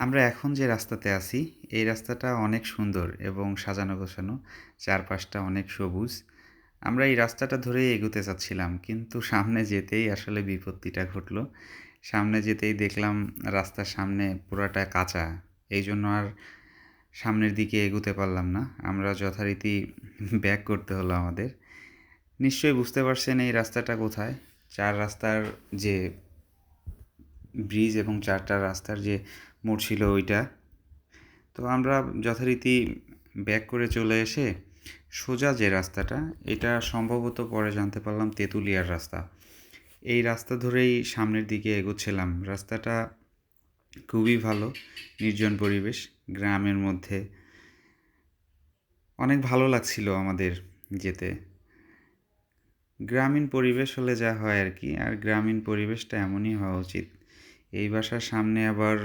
আমরা এখন যে রাস্তাতে আছি, এই রাস্তাটা অনেক সুন্দর এবং সাজানো গোছানো। চারপাশটা অনেক সবুজ। আমরা এই রাস্তাটা ধরেই এগুতে চাচ্ছিলাম। কিন্তু সামনে যেতেই আসলে বিপত্তিটা ঘটল। সামনে যেতেই দেখলাম রাস্তার সামনে পুরাটা কাঁচা। এইজন্য আর সামনের দিকে এগুতে পারলাম না। আমরা যথারীতি ব্যাক করতে হলো আমাদের। নিশ্চয়ই বুঝতে পারছেন এই রাস্তাটা কোথায়? ৪ রাস্তার যে ব্রিজ এবং ৪টা রাস্তার যে মোড় ছিল ওইটা। তো আমরা যথারীতি ব্যাক করে চলে এসে সোজা যে রাস্তাটা, এটা সম্ভবত পরে জানতে পারলাম তেঁতুলিয়ার রাস্তা। এই রাস্তা ধরেই সামনের দিকে এগোচ্ছিলাম। রাস্তাটা খুবই ভালো, নির্জন পরিবেশ, গ্রামের মধ্যে। অনেক ভালো লাগছিল আমাদের যেতে। গ্রামীণ পরিবেশ হলে যা হয় আর কি, আর গ্রামীণ পরিবেশটা এমনই হওয়া উচিত। এই বাসার সামনে আবার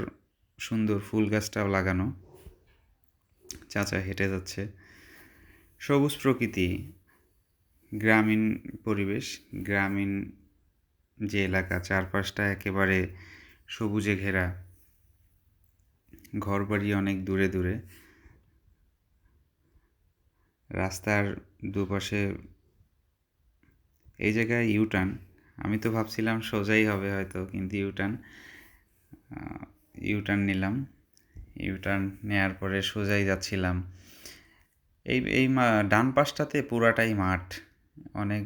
সুন্দর ফুল গাছটাও লাগানো। চাচা হেঁটে যাচ্ছে। সবুজ প্রকৃতি, গ্রামীণ পরিবেশ, গ্রামীণ যে এলাকা চারপাশটা একেবারে সবুজে ঘেরা, ঘরবাড়ি অনেক দূরে দূরে, রাস্তার দুপাশে এই জায়গায় ইউটার্ন। আমি তো ভাবছিলাম সোজাই হবে হয়তো, কিন্তু ইউটার্ন নিলাম। ইউটার্ন নেয়ার পরে সোজাই যাচ্ছিলাম। এই ডান পাশটাতে পুরাটাই মাঠ। অনেক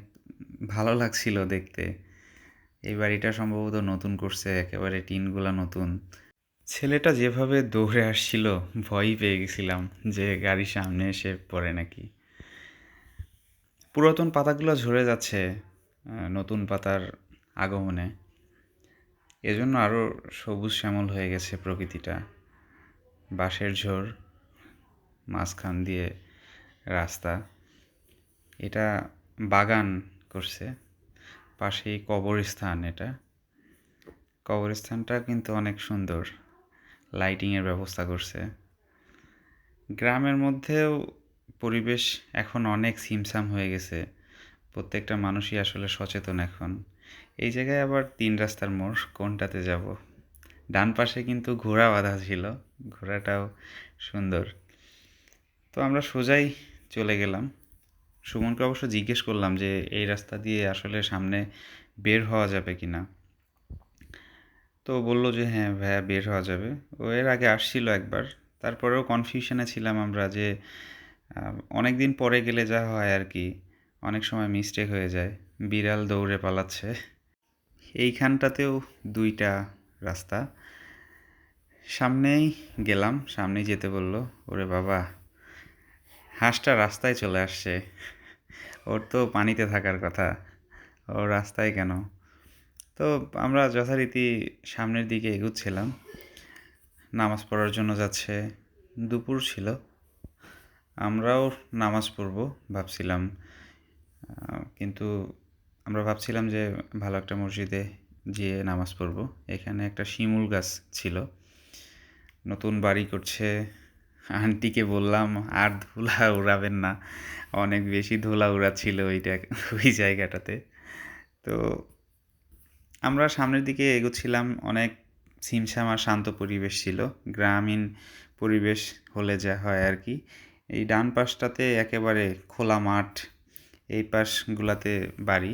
ভালো লাগছিল দেখতে। এই বাড়িটা সম্ভবত নতুন করছে, একেবারে টিনগুলা নতুন। ছেলেটা যেভাবে দৌড়ে আসছিল, ভয়ই পেয়ে গেছিলাম যে গাড়ির সামনে এসে পড়ে নাকি। পুরাতন পাতাগুলো ঝরে যাচ্ছে নতুন পাতার আগমনে। এজন্য আরও সবুজ শ্যামল হয়ে গেছে প্রকৃতিটা। বাঁশের ঝোড়, মাঝখান দিয়ে রাস্তা। এটা বাগান করছে, পাশেই কবরস্থান। এটা কবরস্থানটা কিন্তু অনেক সুন্দর, লাইটিংয়ের ব্যবস্থা করছে। গ্রামের মধ্যেও পরিবেশ এখন অনেক ছিমছাম হয়ে গেছে। প্রত্যেকটা মানুষই আসলে সচেতন এখন। এই জায়গায় আবার ৩ রাস্তার মোড়, কোনটাতে যাব? ডান পাশে কিন্তু ঘোড়া বাঁধা ছিল, ঘোড়াটাও সুন্দর। তো আমরা সোজাই চলে গেলাম। সুমনকে অবশ্য জিজ্ঞেস করলাম যে এই রাস্তা দিয়ে আসলে সামনে বের হওয়া যাবে কি না। তো বলল যে হ্যাঁ ভাইয়া, বের হওয়া যাবে। ও এর আগে আসছিল একবার। তারপরেও কনফিউশনে ছিলাম আমরা যে অনেক দিন পরে গেলে যা হয় আর কি, অনেক সময় মিস্টেক হয়ে যায়। বিড়াল দৌড়ে পালাচ্ছে। এইখানটাতেও ২টা রাস্তা। সামনেই গেলাম, সামনেই যেতে বলল। ওরে বাবা, হাঁসটা রাস্তায় চলে আসছে। ওর তো পানিতে থাকার কথা, ও রাস্তায় কেন? তো আমরা যথারীতি সামনের দিকে এগুচ্ছিলাম। নামাজ পড়ার জন্য যাচ্ছে। দুপুর ছিল, আমরাও নামাজ পড়বো ভাবছিলাম। কিন্তু আমরা ভাবছিলাম যে ভালো একটা মসজিদে যেয়ে নামাজ পড়বো। এখানে একটা শিমুল গাছ ছিল, নতুন বাড়ি করছে। আন্টিকে বললাম আর ধুলা উড়াবেন না, অনেক বেশি ধুলা উড়াচ্ছিল ওই জায়গাটাতে। তো আমরা সামনের দিকে এগোচ্ছিলাম। অনেক ছিমছাম আর শান্ত পরিবেশ ছিল, গ্রামীণ পরিবেশ হলে যা হয় আর কি। এই ডান পাশটাতে একেবারে খোলা মাঠ, এই পাশগুলাতে বাড়ি।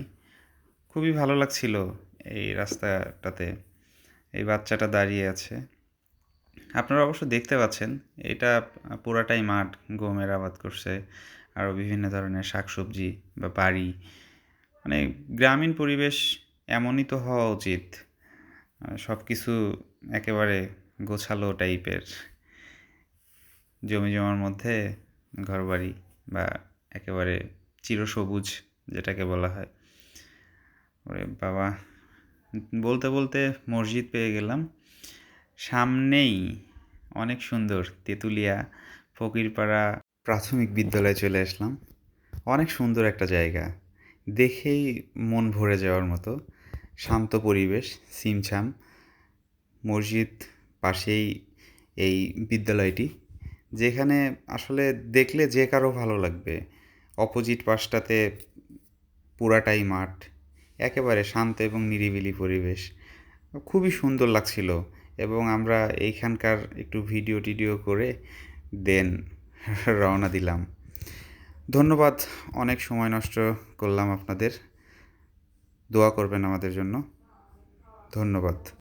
খুবই ভালো লাগছিল এই রাস্তাটাতে। এই বাচ্চাটা দাঁড়িয়ে আছে, আপনারা অবশ্য দেখতে পাচ্ছেন। এটা পুরাটাই মাঠ, গমের আবাদ করছে, আরও বিভিন্ন ধরনের শাকসবজি বা বাড়ি। মানে গ্রামীণ পরিবেশ এমনই তো হওয়া উচিত। সব কিছু একেবারে গোছালো টাইপের, জমি জমার মধ্যে ঘরবাড়ি, বা একেবারে চিরসবুজ যেটাকে বলা হয়। ওরে বাবা, বলতে বলতে মসজিদ পেয়ে গেলাম সামনেই। অনেক সুন্দর, তেঁতুলিয়া ফকিরপাড়া প্রাথমিক বিদ্যালয়ে চলে আসলাম। অনেক সুন্দর একটা জায়গা, দেখেই মন ভরে যাওয়ার মতো। শান্ত পরিবেশ, ছিমছাম। মসজিদ পাশেই এই বিদ্যালয়টি, যেখানে আসলে দেখলে যে কারো ভালো লাগবে। অপোজিট পাশটাতে পুরাটাই মাঠ, একেবারে শান্ত এবং নিরিবিলি পরিবেশ। খুবই সুন্দর লাগছিল এবং আমরা এইখানকার একটু ভিডিও টিডিও করে দেন রওনা দিলাম। ধন্যবাদ, অনেক সময় নষ্ট করলাম আপনাদের। দোয়া করবেন আমাদের জন্য। ধন্যবাদ।